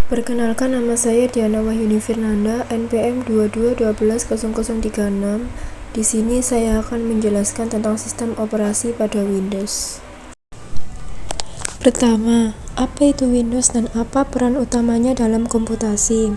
Perkenalkan, nama saya Diana Wahyuni Firnanda, NPM 22120036. Di sini saya akan menjelaskan tentang sistem operasi pada Windows. Pertama, apa itu Windows dan apa peran utamanya dalam komputasi?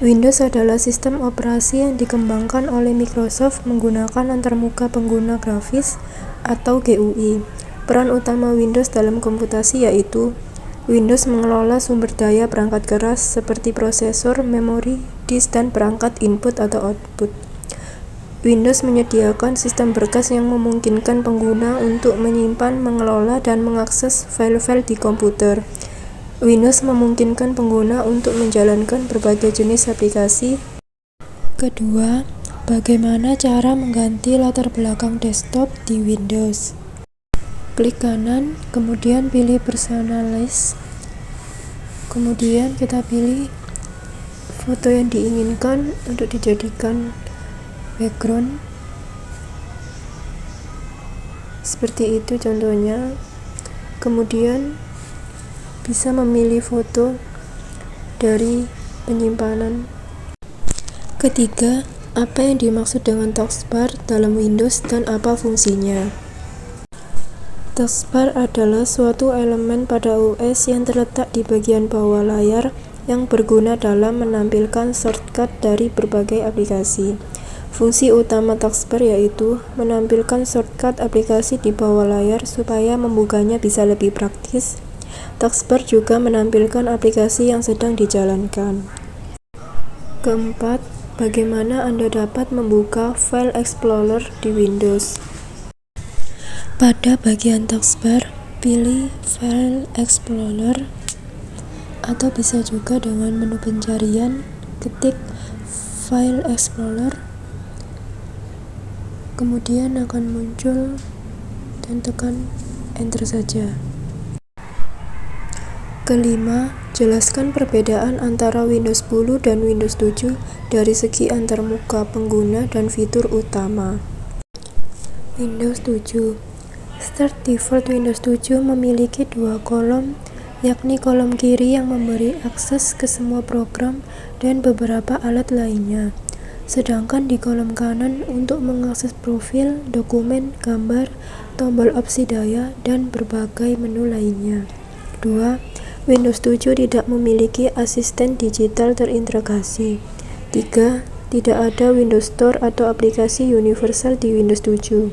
Windows adalah sistem operasi yang dikembangkan oleh Microsoft menggunakan antarmuka pengguna grafis atau GUI. Peran utama Windows dalam komputasi yaitu Windows mengelola sumber daya perangkat keras seperti prosesor, memori, disk, dan perangkat input atau output. Windows menyediakan sistem berkas yang memungkinkan pengguna untuk menyimpan, mengelola, dan mengakses file-file di komputer. Windows memungkinkan pengguna untuk menjalankan berbagai jenis aplikasi. Kedua, bagaimana cara mengganti latar belakang desktop di Windows? Klik kanan, kemudian pilih Personalize. Kemudian kita pilih foto yang diinginkan untuk dijadikan background. Seperti itu contohnya. Kemudian bisa memilih foto dari penyimpanan. Ketiga, apa yang dimaksud dengan taskbar dalam Windows dan apa fungsinya? Taskbar adalah suatu elemen pada OS yang terletak di bagian bawah layar yang berguna dalam menampilkan shortcut dari berbagai aplikasi. Fungsi utama taskbar yaitu menampilkan shortcut aplikasi di bawah layar supaya membukanya bisa lebih praktis. Taskbar juga menampilkan aplikasi yang sedang dijalankan. Keempat, bagaimana Anda dapat membuka File Explorer di Windows? Pada bagian taskbar, pilih File Explorer atau bisa juga dengan menu pencarian, ketik File Explorer, kemudian akan muncul dan tekan Enter saja. Kelima, jelaskan perbedaan antara Windows 10 dan Windows 7 dari segi antarmuka pengguna dan fitur utama. Windows 7. Start Default Windows 7 memiliki dua kolom, yakni kolom kiri yang memberi akses ke semua program dan beberapa alat lainnya, sedangkan di kolom kanan untuk mengakses profil, dokumen, gambar, tombol opsi daya, dan berbagai menu lainnya. 2. Windows 7 tidak memiliki asisten digital terintegrasi. 3. Tidak ada Windows Store atau aplikasi universal di Windows 7.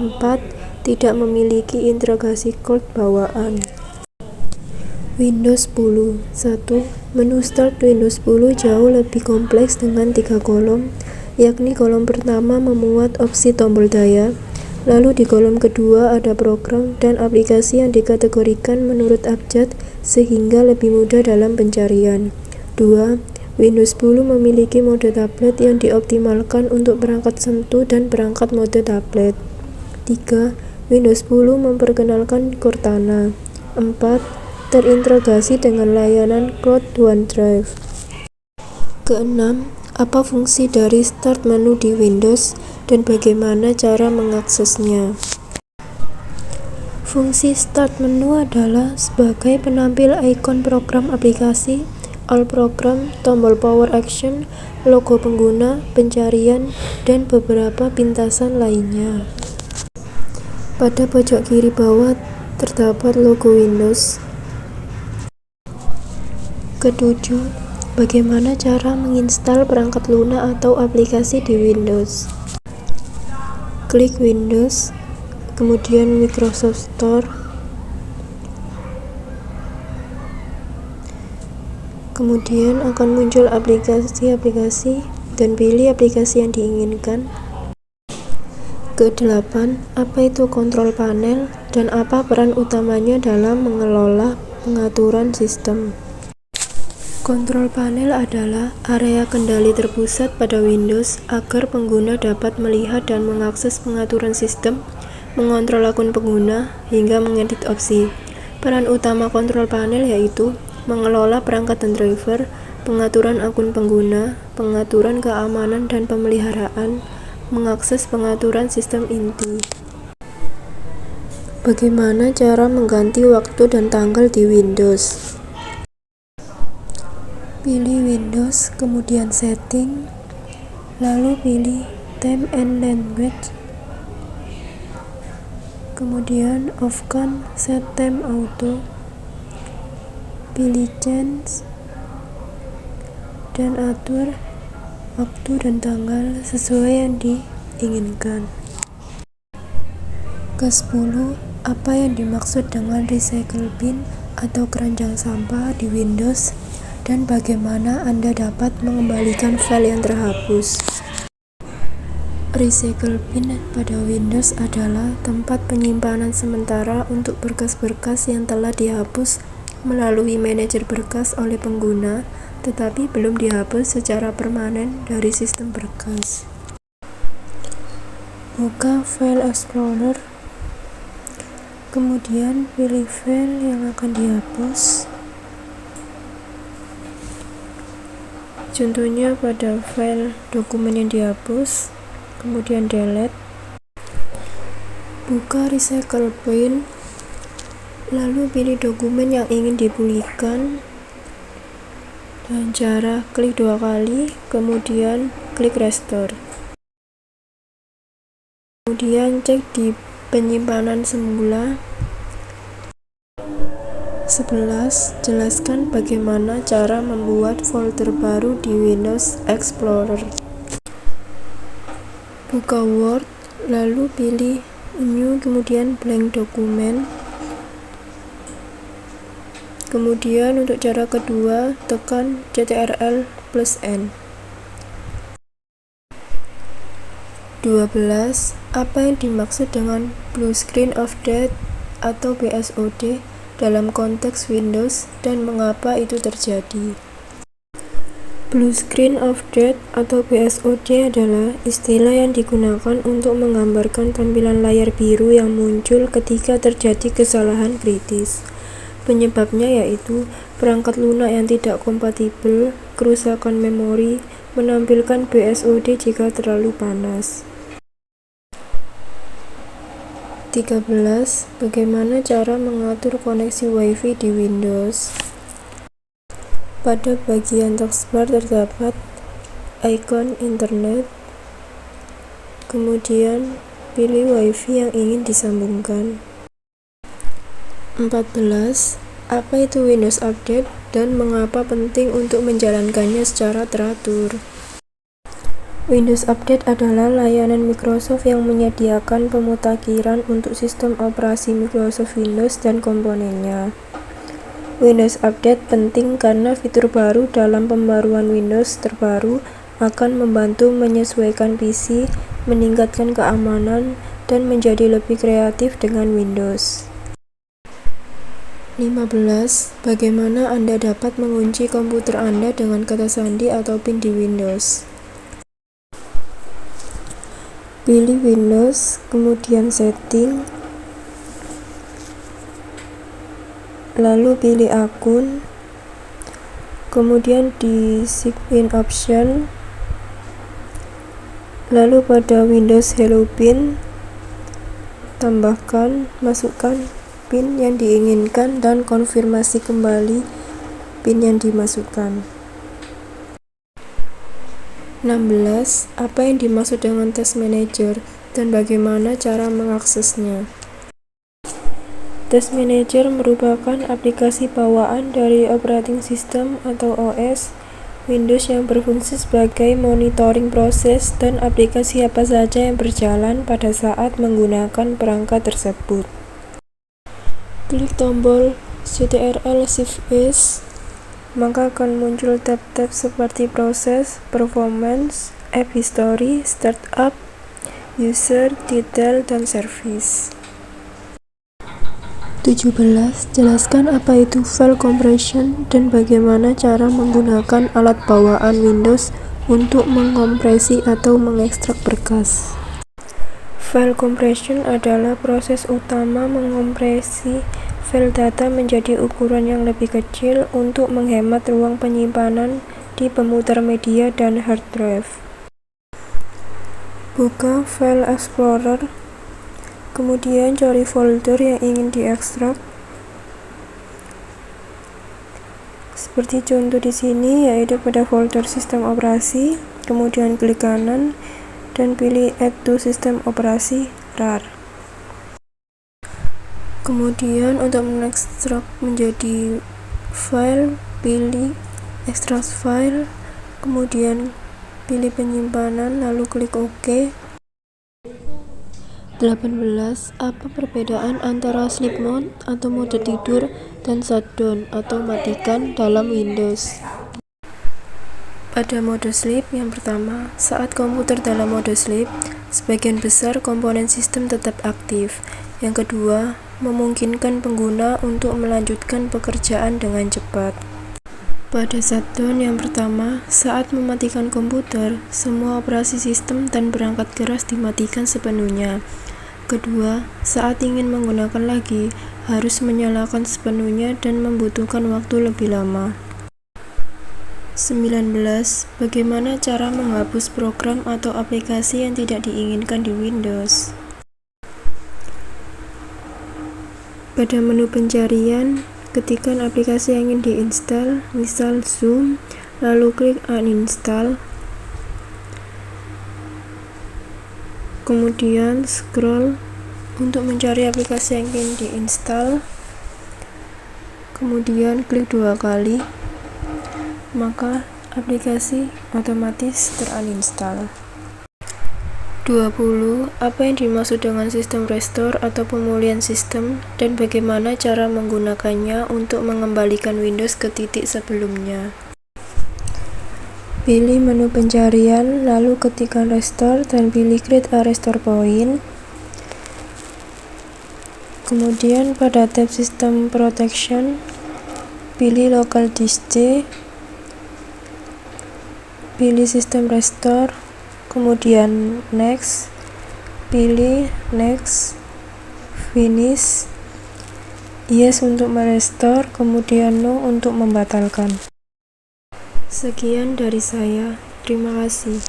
4. Tidak memiliki integrasi Cloud bawaan. Windows 10. 1. Menu Start Windows 10 jauh lebih kompleks dengan 3 kolom, yakni kolom pertama memuat opsi tombol daya, lalu di kolom kedua ada program dan aplikasi yang dikategorikan menurut abjad sehingga lebih mudah dalam pencarian. 2. Windows 10 memiliki mode tablet yang dioptimalkan untuk perangkat sentuh dan perangkat mode tablet. 3. Windows 10 memperkenalkan Cortana. 4. Terintegrasi dengan layanan Cloud OneDrive. Keenam, apa fungsi dari Start menu di Windows dan bagaimana cara mengaksesnya? Fungsi Start menu adalah sebagai penampil ikon program aplikasi, all program, tombol power action, logo pengguna, pencarian, dan beberapa pintasan lainnya. Pada pojok kiri bawah terdapat logo Windows. Ketujuh, bagaimana cara menginstal perangkat lunak atau aplikasi di Windows? Klik Windows, kemudian Microsoft Store, kemudian akan muncul aplikasi-aplikasi dan pilih aplikasi yang diinginkan. Ke-8, apa itu kontrol panel dan apa peran utamanya dalam mengelola pengaturan sistem? Kontrol panel adalah area kendali terpusat pada Windows agar pengguna dapat melihat dan mengakses pengaturan sistem, mengontrol akun pengguna, hingga mengedit opsi. Peran utama kontrol panel yaitu mengelola perangkat dan driver, pengaturan akun pengguna, pengaturan keamanan dan pemeliharaan, mengakses pengaturan sistem inti. Bagaimana cara mengganti waktu dan tanggal di Windows? Pilih Windows, kemudian Setting, lalu pilih Time and Language, kemudian off-kan Set Time Auto, pilih Change, dan atur waktu dan tanggal sesuai yang diinginkan. Ke-10. Apa yang dimaksud dengan recycle bin atau keranjang sampah di Windows, dan bagaimana Anda dapat mengembalikan file yang terhapus. Recycle bin pada Windows adalah tempat penyimpanan sementara untuk berkas-berkas yang telah dihapus melalui manajer berkas oleh pengguna, tetapi belum dihapus secara permanen dari sistem berkas. Buka File Explorer, kemudian pilih file yang akan dihapus. Contohnya pada file dokumen yang dihapus, kemudian delete. Buka Recycle Bin, lalu pilih dokumen yang ingin dipulihkan. Dan cara klik 2 kali, kemudian klik Restore. Kemudian cek di penyimpanan semula. 11. Jelaskan bagaimana cara membuat folder baru di Windows Explorer. Buka Word, lalu pilih New, kemudian Blank Document. Kemudian untuk cara kedua, tekan Ctrl+N. 12. Apa yang dimaksud dengan Blue Screen of Death atau BSOD dalam konteks Windows, dan mengapa itu terjadi? Blue Screen of Death atau BSOD adalah istilah yang digunakan untuk menggambarkan tampilan layar biru yang muncul ketika terjadi kesalahan kritis. Penyebabnya yaitu perangkat lunak yang tidak kompatibel, kerusakan memori, menampilkan BSOD jika terlalu panas. 13. Bagaimana cara mengatur koneksi Wi-Fi di Windows? Pada bagian taskbar terdapat ikon internet, kemudian pilih Wi-Fi yang ingin disambungkan. 14. Apa itu Windows Update dan mengapa penting untuk menjalankannya secara teratur? Windows Update adalah layanan Microsoft yang menyediakan pemutakhiran untuk sistem operasi Microsoft Windows dan komponennya. Windows Update penting karena fitur baru dalam pembaruan Windows terbaru akan membantu menyesuaikan PC, meningkatkan keamanan, dan menjadi lebih kreatif dengan Windows. 15. Bagaimana Anda dapat mengunci komputer Anda dengan kata sandi atau PIN di Windows? Pilih Windows, kemudian Setting, lalu pilih akun, kemudian di Sign Option, lalu pada Windows Hello PIN, masukkan PIN yang diinginkan dan konfirmasi kembali PIN yang dimasukkan. 16. Apa yang dimaksud dengan Task Manager dan bagaimana cara mengaksesnya? Task Manager merupakan aplikasi bawaan dari operating system atau OS Windows yang berfungsi sebagai monitoring proses dan aplikasi apa saja yang berjalan pada saat menggunakan perangkat tersebut. Klik tombol Ctrl+Shift+S, maka akan muncul tab-tab seperti Proses, Performance, App History, Startup, User, Detail, dan Service. 17. Jelaskan apa itu file compression dan bagaimana cara menggunakan alat bawaan Windows untuk mengkompresi atau mengekstrak berkas. File compression adalah proses utama mengkompresi file data menjadi ukuran yang lebih kecil untuk menghemat ruang penyimpanan di pemutar media dan hard drive. Buka File Explorer, kemudian cari folder yang ingin diekstrak, Seperti contoh di sini, yaitu pada folder sistem operasi, kemudian klik kanan dan pilih Add to Sistem Operasi RAR. Kemudian untuk mengekstrak menjadi file, pilih Extract File, kemudian pilih penyimpanan, lalu klik OK. 18. Apa perbedaan antara sleep mode atau mode tidur dan shutdown atau matikan dalam Windows? Pada mode sleep yang pertama, saat komputer dalam mode sleep, sebagian besar komponen sistem tetap aktif. Yang kedua, memungkinkan pengguna untuk melanjutkan pekerjaan dengan cepat. Pada shutdown yang pertama, saat mematikan komputer, semua operasi sistem dan perangkat keras dimatikan sepenuhnya. Kedua, saat ingin menggunakan lagi, harus menyalakan sepenuhnya dan membutuhkan waktu lebih lama. 19. Bagaimana cara menghapus program atau aplikasi yang tidak diinginkan di Windows? Pada menu pencarian, ketikkan aplikasi yang ingin diinstal, misal Zoom, lalu klik uninstall. Kemudian scroll untuk mencari aplikasi yang ingin diinstal, kemudian klik 2 kali, maka aplikasi otomatis teruninstall. 20. Apa yang dimaksud dengan sistem restore atau pemulihan sistem dan bagaimana cara menggunakannya untuk mengembalikan Windows ke titik sebelumnya? Pilih menu pencarian, lalu ketikkan restore dan pilih create a restore point. Kemudian pada tab System Protection, pilih local disk C, pilih sistem restore, kemudian next, pilih next, finish, yes untuk merestore, kemudian no untuk membatalkan. Sekian dari saya, terima kasih.